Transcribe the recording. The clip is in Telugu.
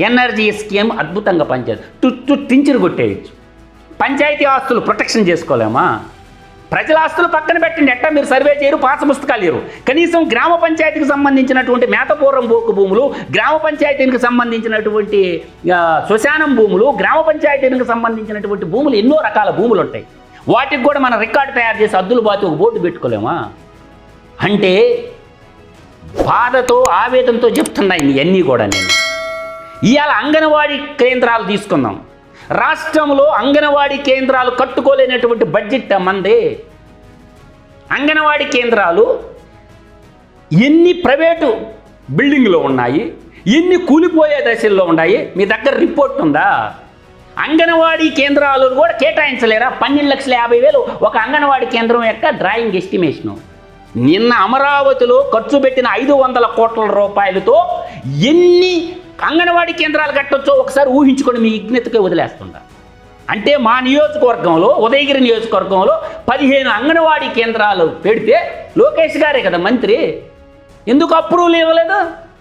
ఎన్ఆర్జీ స్కీమ్ అద్భుతంగా పనిచేస్తుంది. టించరు కొట్టేయచ్చు. పంచాయతీ ఆస్తులు ప్రొటెక్షన్ చేసుకోలేమా? ప్రజల ఆస్తులు పక్కన పెట్టండి, ఎట్టా మీరు సర్వే చేయరు, పాత పుస్తకాలు లేరు. కనీసం గ్రామ పంచాయతీకి సంబంధించినటువంటి మేతపూర్వం బోకు భూములు, గ్రామ పంచాయతీకి సంబంధించినటువంటి శ్మశానం భూములు, గ్రామ పంచాయతీకి సంబంధించినటువంటి భూములు, ఎన్నో రకాల భూములు ఉంటాయి. వాటికి కూడా మనం రికార్డు తయారు చేసి అద్దులు బాతి ఒక బోర్డు పెట్టుకోలేమా? అంటే బాధతో ఆవేదనతో చెప్తున్నాయి ఇవన్నీ కూడా. నేను ఇవాళ అంగన్వాడీ కేంద్రాలు తీసుకుందాం. రాష్ట్రంలో అంగన్వాడీ కేంద్రాలు కట్టుకోలేనటువంటి బడ్జెట్ మందే. అంగన్వాడీ కేంద్రాలు ఎన్ని ప్రైవేటు బిల్డింగ్లో ఉన్నాయి, ఎన్ని కూలిపోయే దశల్లో ఉన్నాయి, మీ దగ్గర రిపోర్ట్ ఉందా? అంగన్వాడీ కేంద్రాలు కూడా కేటాయించలేరా? 12,50,000 ఒక అంగన్వాడీ కేంద్రం యొక్క డ్రాయింగ్ ఎస్టిమేషను. నిన్న అమరావతిలో ఖర్చు పెట్టిన 500 కోట్ల రూపాయలతో ఎన్ని అంగన్వాడీ కేంద్రాలు కట్టొచ్చో ఒకసారి ఊహించుకొని మీ విజ్ఞతకే వదిలేస్తుందా. అంటే మా నియోజకవర్గంలో, ఉదయగిరి నియోజకవర్గంలో 15 అంగన్వాడీ కేంద్రాలు పెడితే లోకేష్ గారే కదా మంత్రి, ఎందుకు అప్రూవల్ ఇవ్వలేదు?